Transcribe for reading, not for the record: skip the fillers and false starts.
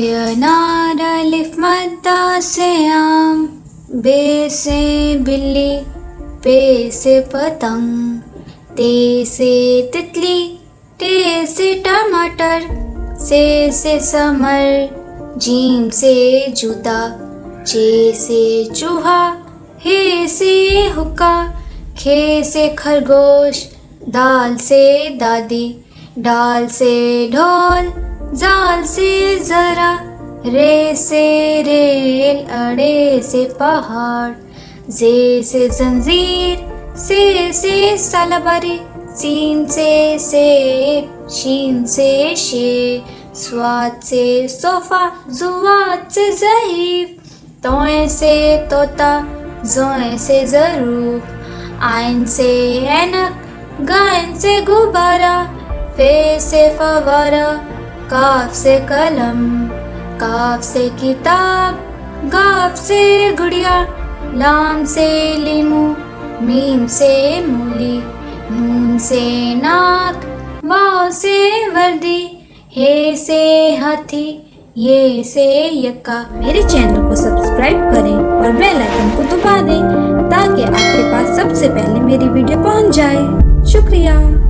अनार अलिफ मद्दा से आम, बे से बिल्ली, पे से पतंग, ते से तितली, टे से टमाटर, से समर, जीम से जूता, चे से चूहा, हे से हुक्का, खे से खरगोश, दाल से दादी, डाल से ढोल, जाल से जरा, रे से रेल, अड़े से पहाड़, जे से जंजीर, से सालाबारी, सीन से सेब, शीन से शेर, स्वाद से सोफा, जुवाद से ज़हीफ, तोए से तोता, जोए से ज़रूफ, आइन से ऐनक, गाइन से गुब्बारा, फे से फवारा, काफ से कलम, काफ से किताब, गाफ से गुड़िया, लाम से लीमू, मीम से मूली, नून से नाक, वाव से वर्दी, हे से हाथी, ये से यक्का। मेरे चैनल को सब्सक्राइब करें और बेल आइकन को दबा दें ताकि आपके पास सबसे पहले मेरी वीडियो पहुंच जाए। शुक्रिया।